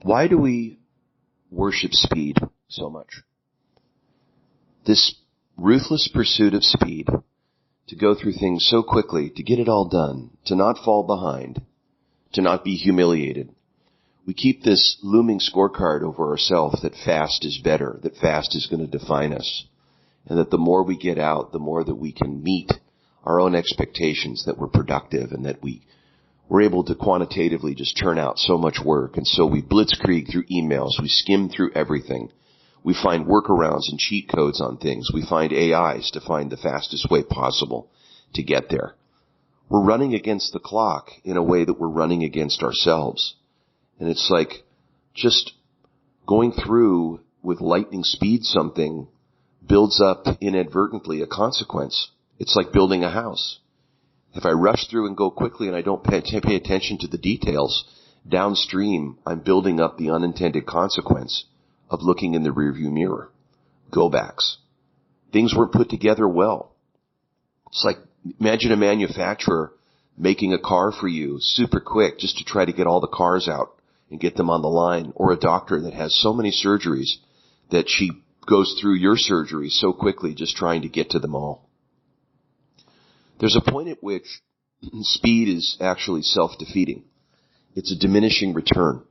Why do we worship speed so much? This ruthless pursuit of speed, to go through things so quickly, to get it all done, to not fall behind, to not be humiliated. We keep this looming scorecard over ourselves that fast is better, that fast is going to define us, and that the more we get out, the more that we can meet our own expectations, that we're productive and that we're able to quantitatively just turn out so much work. And so we blitzkrieg through emails, we skim through everything. We find workarounds and cheat codes on things. We find AIs to find the fastest way possible to get there. We're running against the clock in a way that we're running against ourselves. And it's like just going through with lightning speed something builds up inadvertently a consequence. It's like building a house. If I rush through and go quickly and I don't pay attention to the details, downstream I'm building up the unintended consequence of looking in the rearview mirror. Go-backs. Things weren't put together well. It's like, imagine a manufacturer making a car for you super quick just to try to get all the cars out and get them on the line, or a doctor that has so many surgeries that she goes through your surgery so quickly just trying to get to them all. There's a point at which speed is actually self-defeating. It's a diminishing return.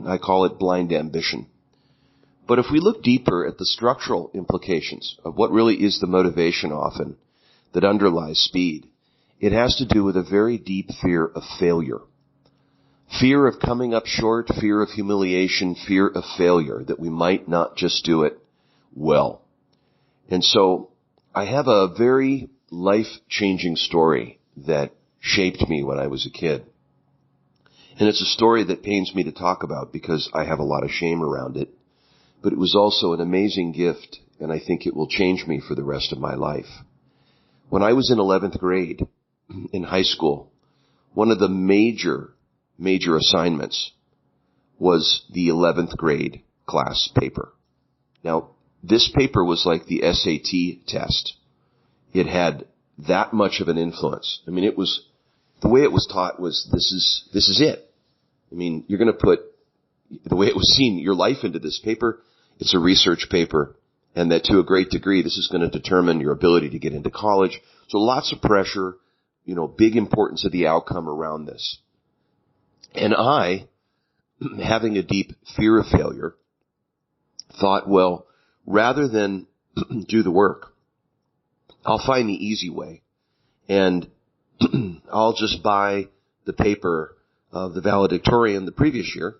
I call it blind ambition. But if we look deeper at the structural implications of what really is the motivation often that underlies speed, it has to do with a very deep fear of failure. Fear of coming up short, fear of humiliation, fear of failure, that we might not just do it well. And so I have a very life-changing story that shaped me when I was a kid. And it's a story that pains me to talk about because I have a lot of shame around it. But it was also an amazing gift, and I think it will change me for the rest of my life. When I was in 11th grade in high school, one of the major assignments was the 11th grade class paper. Now, this paper was like the SAT test. It had that much of an influence. I mean, the way it was taught was, this is it. I mean, you're going to put, the way it was seen, your life into this paper. It's a research paper, and that to a great degree, this is going to determine your ability to get into college. So lots of pressure, big importance of the outcome around this. And I, having a deep fear of failure, thought, well, rather than do the work, I'll find the easy way, and I'll just buy the paper of the valedictorian the previous year,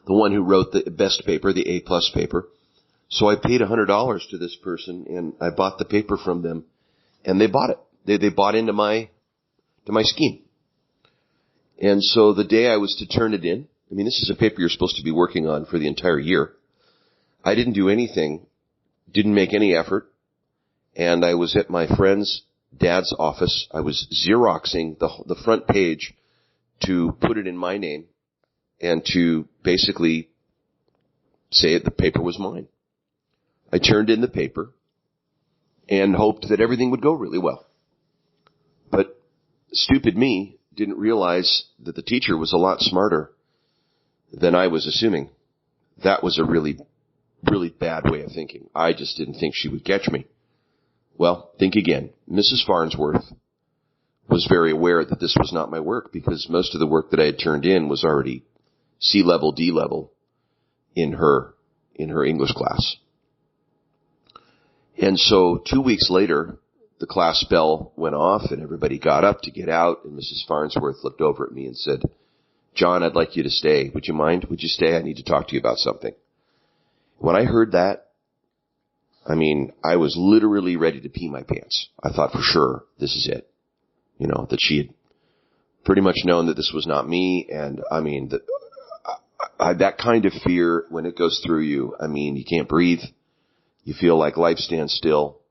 the one who wrote the best paper, the A+ paper. So I paid $100 to this person, and I bought the paper from them, and they bought it. They bought into my scheme. And so the day I was to turn it in, I mean, this is a paper you're supposed to be working on for the entire year. I didn't do anything, didn't make any effort, and I was at my friend's dad's office. I was Xeroxing the front page to put it in my name and to basically say the paper was mine. I turned in the paper and hoped that everything would go really well. But stupid me didn't realize that the teacher was a lot smarter than I was assuming. That was a really, really bad way of thinking. I just didn't think she would catch me. Well, think again. Mrs. Farnsworth was very aware that this was not my work, because most of the work that I had turned in was already C-level, D-level in her English class. And so 2 weeks later, the class bell went off and everybody got up to get out, and Mrs. Farnsworth looked over at me and said, "John, I'd like you to stay. Would you mind? Would you stay? I need to talk to you about something." When I heard that, I mean, I was literally ready to pee my pants. I thought for sure this is it. That she had pretty much known that this was not me. And I mean, that kind of fear, when it goes through you, I mean, you can't breathe. You feel like life stands still.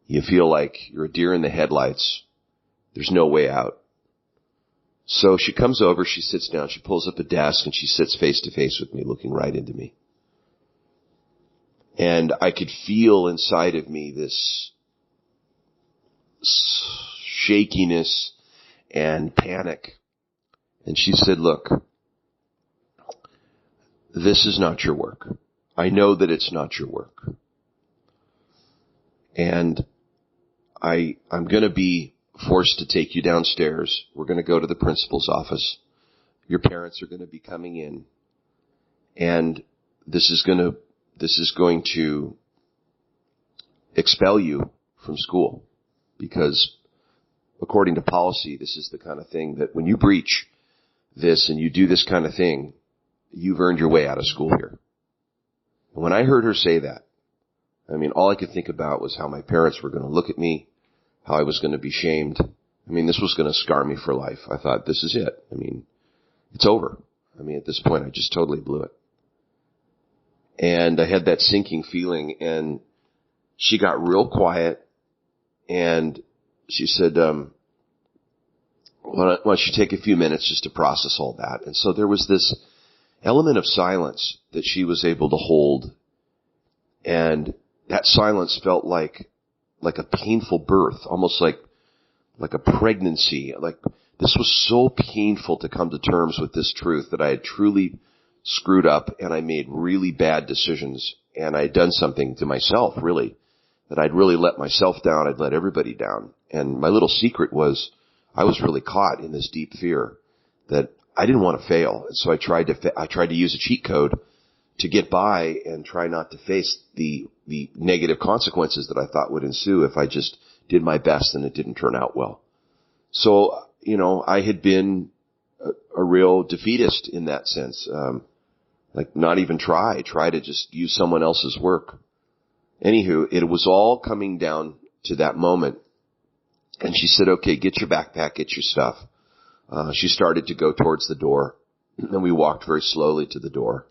You feel like you're a deer in the headlights. There's no way out. So she comes over, she sits down, she pulls up a desk, and she sits face to face with me, looking right into me. And I could feel inside of me this shakiness and panic. And she said, "Look, this is not your work. I know that it's not your work. And I'm going to be forced to take you downstairs. We're going to go to the principal's office. Your parents are going to be coming in. And this is going to expel you from school, because according to policy, this is the kind of thing that when you breach this and you do this kind of thing, you've earned your way out of school here. And when I heard her say that, I mean, all I could think about was how my parents were going to look at me, how I was going to be shamed. I mean, this was going to scar me for life. I thought, this is it. I mean, it's over. I mean, at this point, I just totally blew it. And I had that sinking feeling, and she got real quiet, and she said, why don't you take a few minutes just to process all that? And so there was this element of silence that she was able to hold, and that silence felt like a painful birth, almost like a pregnancy. Like, this was so painful to come to terms with this truth that I had truly screwed up, and I made really bad decisions, and I had done something to myself, really, that I'd really let myself down. I'd let everybody down. And my little secret was I was really caught in this deep fear that I didn't want to fail. And so I tried to use a cheat code to get by and try not to face the negative consequences that I thought would ensue if I just did my best and it didn't turn out well. So, I had been a real defeatist in that sense. Like, not even try to just use someone else's work. Anywho, it was all coming down to that moment. And she said, okay, get your backpack, get your stuff. She started to go towards the door, and we walked very slowly to the door.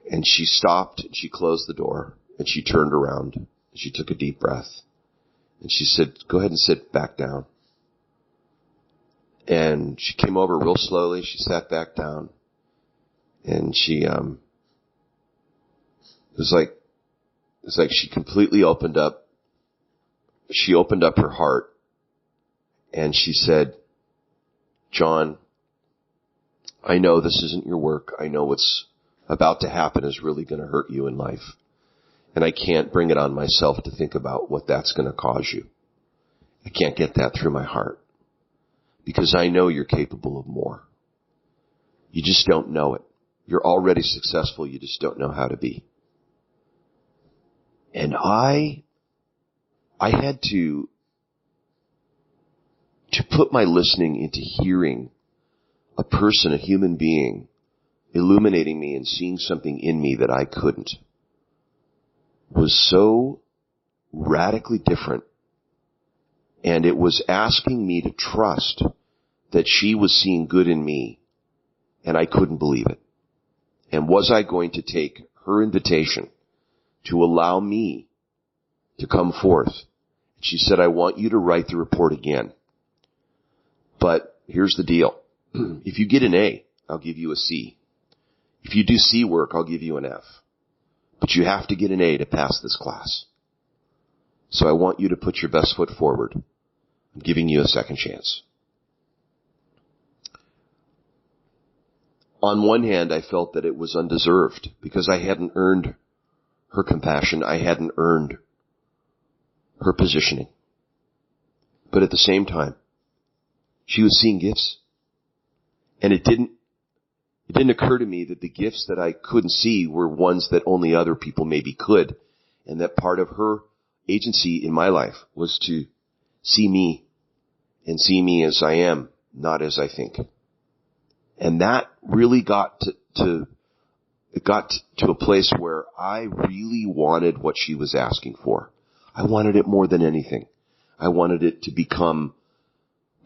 And she stopped, and she closed the door, and she turned around, and she took a deep breath. And she said, go ahead and sit back down. And she came over real slowly. She sat back down. And she, it was like she completely opened up. She opened up her heart, and she said, John, I know this isn't your work. I know what's about to happen is really going to hurt you in life. And I can't bring it on myself to think about what that's going to cause you. I can't get that through my heart, because I know you're capable of more. You just don't know it. You're already successful. You just don't know how to be. And I had to put my listening into hearing a person, a human being, illuminating me and seeing something in me that I couldn't, was so radically different. And it was asking me to trust that she was seeing good in me, and I couldn't believe it. And was I going to take her invitation to allow me to come forth? She said, I want you to write the report again. But here's the deal. If you get an A, I'll give you a C. If you do C work, I'll give you an F. But you have to get an A to pass this class. So I want you to put your best foot forward. I'm giving you a second chance. On one hand, I felt that it was undeserved because I hadn't earned her compassion. I hadn't earned her positioning. But at the same time, she was seeing gifts. And it didn't occur to me that the gifts that I couldn't see were ones that only other people maybe could. And that part of her agency in my life was to see me and see me as I am, not as I think. And that really got to a place where I really wanted what she was asking for. I wanted it more than anything. I wanted it to become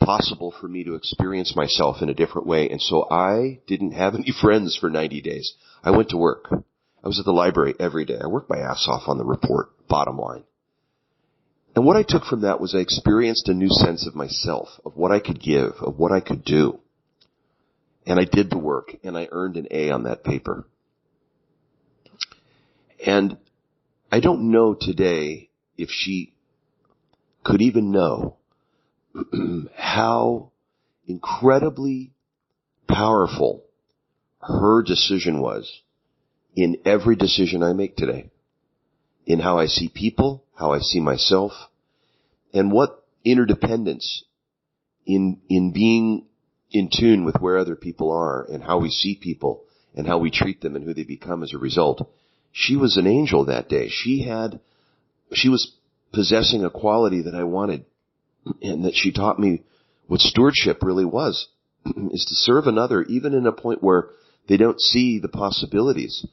possible for me to experience myself in a different way. And so I didn't have any friends for 90 days. I went to work. I was at the library every day. I worked my ass off on the report, bottom line. And what I took from that was I experienced a new sense of myself, of what I could give, of what I could do. And I did the work, and I earned an A on that paper. And I don't know today if she could even know how incredibly powerful her decision was in every decision I make today, in how I see people, how I see myself, and what interdependence in being in tune with where other people are and how we see people and how we treat them and who they become as a result. She was an angel that day. She was possessing a quality that I wanted, and that she taught me what stewardship really was, is to serve another even in a point where they don't see the possibilities,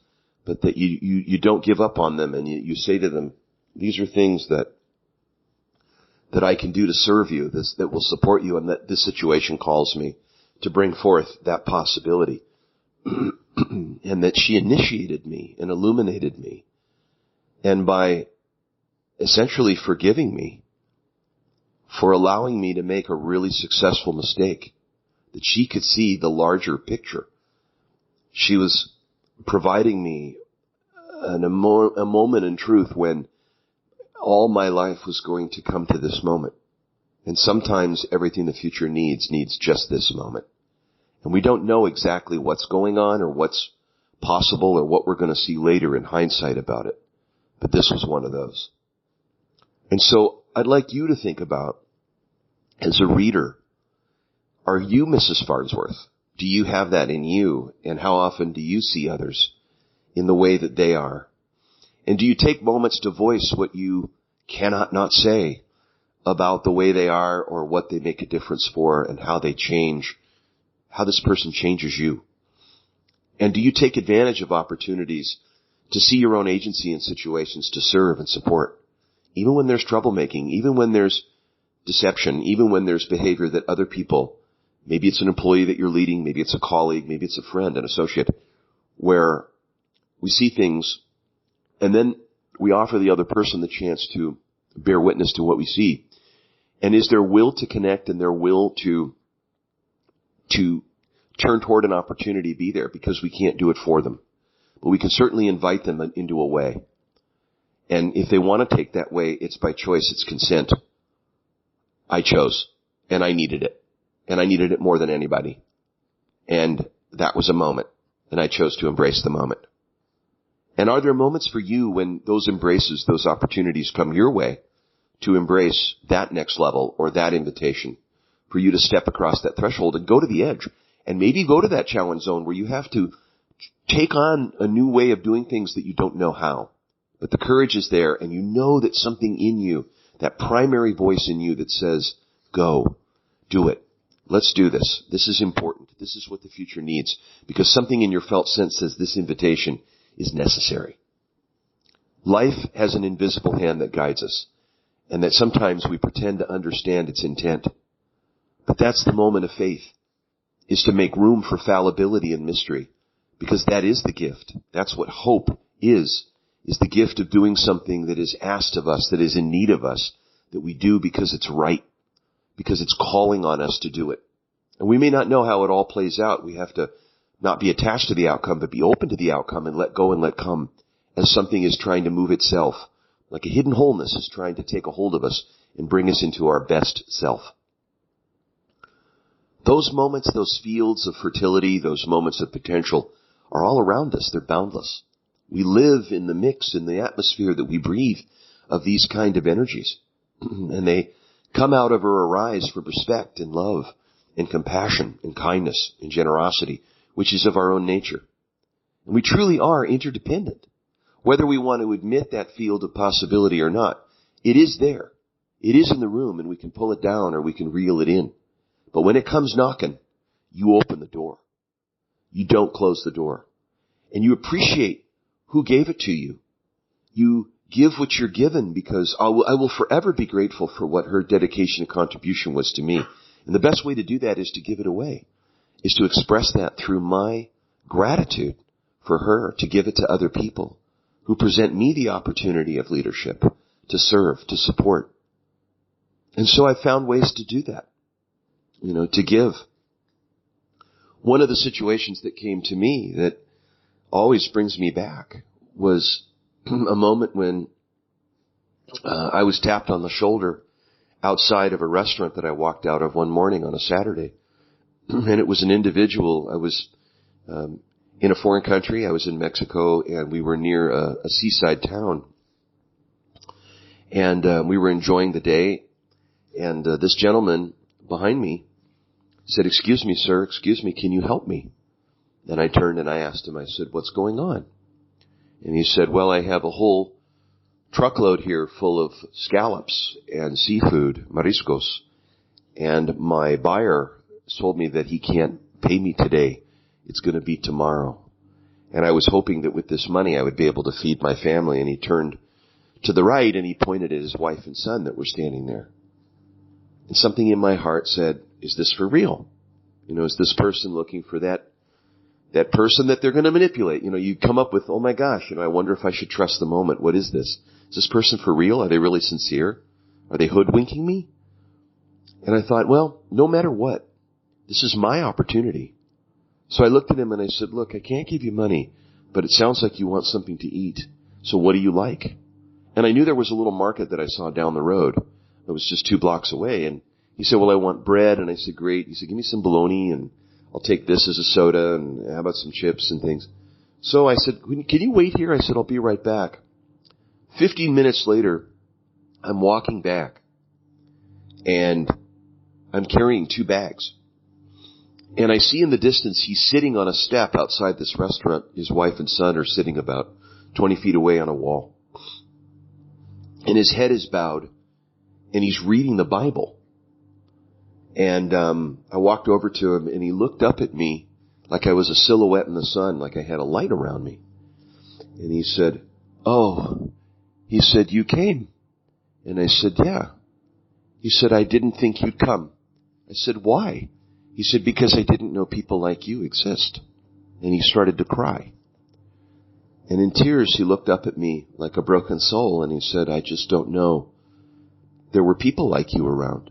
but that you don't give up on them, and you say to them, these are things that I can do to serve you, that will support you, and that this situation calls me to bring forth that possibility. And that she initiated me and illuminated me. And by essentially forgiving me for allowing me to make a really successful mistake, that she could see the larger picture. She was providing me a moment in truth when all my life was going to come to this moment. And sometimes everything the future needs just this moment. And we don't know exactly what's going on or what's possible or what we're going to see later in hindsight about it. But this was one of those. And so I'd like you to think about, as a reader, are you Mrs. Farnsworth? Do you have that in you? And how often do you see others in the way that they are? And do you take moments to voice what you cannot not say about the way they are or what they make a difference for and how they change, how this person changes you? And do you take advantage of opportunities to see your own agency in situations to serve and support, even when there's troublemaking, even when there's deception, even when there's behavior that other people, maybe it's an employee that you're leading, maybe it's a colleague, maybe it's a friend, an associate, where we see things and then we offer the other person the chance to bear witness to what we see. And is their will to connect and their will to turn toward an opportunity be there, because we can't do it for them. But we can certainly invite them into a way. And if they want to take that way, it's by choice, it's consent. I chose, and I needed it. And I needed it more than anybody. And that was a moment, and I chose to embrace the moment. And are there moments for you when those embraces, those opportunities come your way to embrace that next level or that invitation, for you to step across that threshold and go to the edge, and maybe go to that challenge zone where you have to take on a new way of doing things that you don't know how. But the courage is there, and you know that something in you, that primary voice in you that says, go, do it. Let's do this. This is important. This is what the future needs, because something in your felt sense says this invitation is necessary. Life has an invisible hand that guides us, and that sometimes we pretend to understand its intent. But that's the moment of faith, is to make room for fallibility and mystery, because that is the gift. That's what hope is the gift of doing something that is asked of us, that is in need of us, that we do because it's right, because it's calling on us to do it. And we may not know how it all plays out. We have to not be attached to the outcome, but be open to the outcome and let go and let come, as something is trying to move itself, like a hidden wholeness is trying to take a hold of us and bring us into our best self. Those moments, those fields of fertility, those moments of potential are all around us. They're boundless. We live in the mix, in the atmosphere that we breathe of these kind of energies. And they come out of or arise from respect and love and compassion and kindness and generosity, which is of our own nature. And we truly are interdependent. Whether we want to admit that field of possibility or not, it is there. It is in the room, and we can pull it down or we can reel it in. But when it comes knocking, you open the door. You don't close the door. And you appreciate who gave it to you. You give what you're given, because I will forever be grateful for what her dedication and contribution was to me. And the best way to do that is to give it away, is to express that through my gratitude for her, to give it to other people who present me the opportunity of leadership, to serve, to support. And so I found ways to do that, to give. One of the situations that came to me that always brings me back was a moment when I was tapped on the shoulder outside of a restaurant that I walked out of one morning on a Saturday. And it was an individual. I was in a foreign country. I was in Mexico, and we were near a seaside town. And we were enjoying the day, and this gentleman behind me said, "Excuse me, sir, excuse me, can you help me?" And I turned and I asked him, I said, "What's going on?" And he said, "Well, I have a whole truckload here full of scallops and seafood, mariscos, and my buyer told me that he can't pay me today. It's going to be tomorrow. And I was hoping that with this money I would be able to feed my family." And he turned to the right and he pointed at his wife and son that were standing there. And something in my heart said, is this for real? Is this person looking for that person that they're going to manipulate? You come up with, oh my gosh, I wonder if I should trust the moment. What is this? Is this person for real? Are they really sincere? Are they hoodwinking me? And I thought, well, no matter what, this is my opportunity. So I looked at him and I said, look, I can't give you money, but it sounds like you want something to eat. So what do you like? And I knew there was a little market that I saw down the road that was just 2 blocks away. And he said, well, I want bread. And I said, great. He said, give me some bologna and I'll take this as a soda and how about some chips and things. So I said, can you wait here? I said, I'll be right back. 15 minutes later, I'm walking back and I'm carrying 2 bags. And I see in the distance, he's sitting on a step outside this restaurant. His wife and son are sitting about 20 feet away on a wall. And his head is bowed and he's reading the Bible. And I walked over to him and he looked up at me like I was a silhouette in the sun, like I had a light around me. And he said, oh, he said, you came? And I said, yeah. He said, I didn't think you'd come. I said, why? He said, because I didn't know people like you exist. And he started to cry. And in tears, he looked up at me like a broken soul and he said, I just don't know. There were people like you around.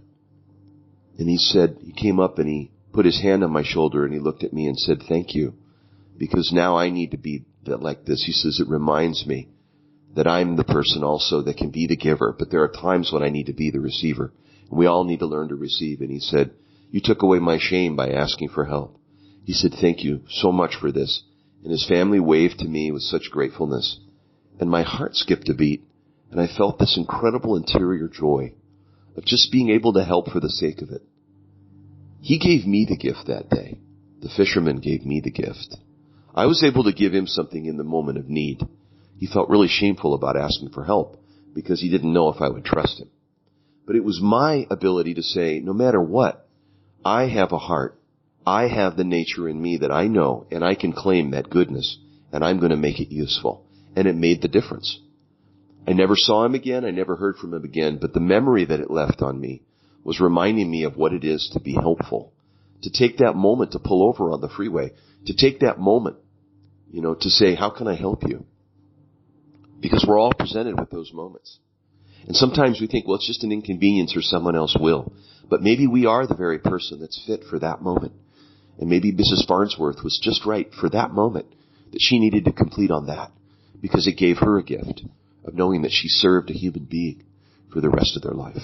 And he said, he came up and he put his hand on my shoulder and he looked at me and said, thank you. Because now I need to be like this. He says, it reminds me that I'm the person also that can be the giver. But there are times when I need to be the receiver. And we all need to learn to receive. And he said, you took away my shame by asking for help. He said, thank you so much for this. And his family waved to me with such gratefulness. And my heart skipped a beat. And I felt this incredible interior joy of just being able to help for the sake of it. He gave me the gift that day. The fisherman gave me the gift. I was able to give him something in the moment of need. He felt really shameful about asking for help because he didn't know if I would trust him. But it was my ability to say, no matter what, I have a heart. I have the nature in me that I know, and I can claim that goodness, and I'm going to make it useful. And it made the difference. I never saw him again. I never heard from him again. But the memory that it left on me was reminding me of what it is to be helpful, to take that moment to pull over on the freeway, to take that moment, to say, how can I help you? Because we're all presented with those moments. And sometimes we think, well, it's just an inconvenience or someone else will. But maybe we are the very person that's fit for that moment. And maybe Mrs. Farnsworth was just right for that moment, that she needed to complete on that, because it gave her a gift of knowing that she served a human being for the rest of their life.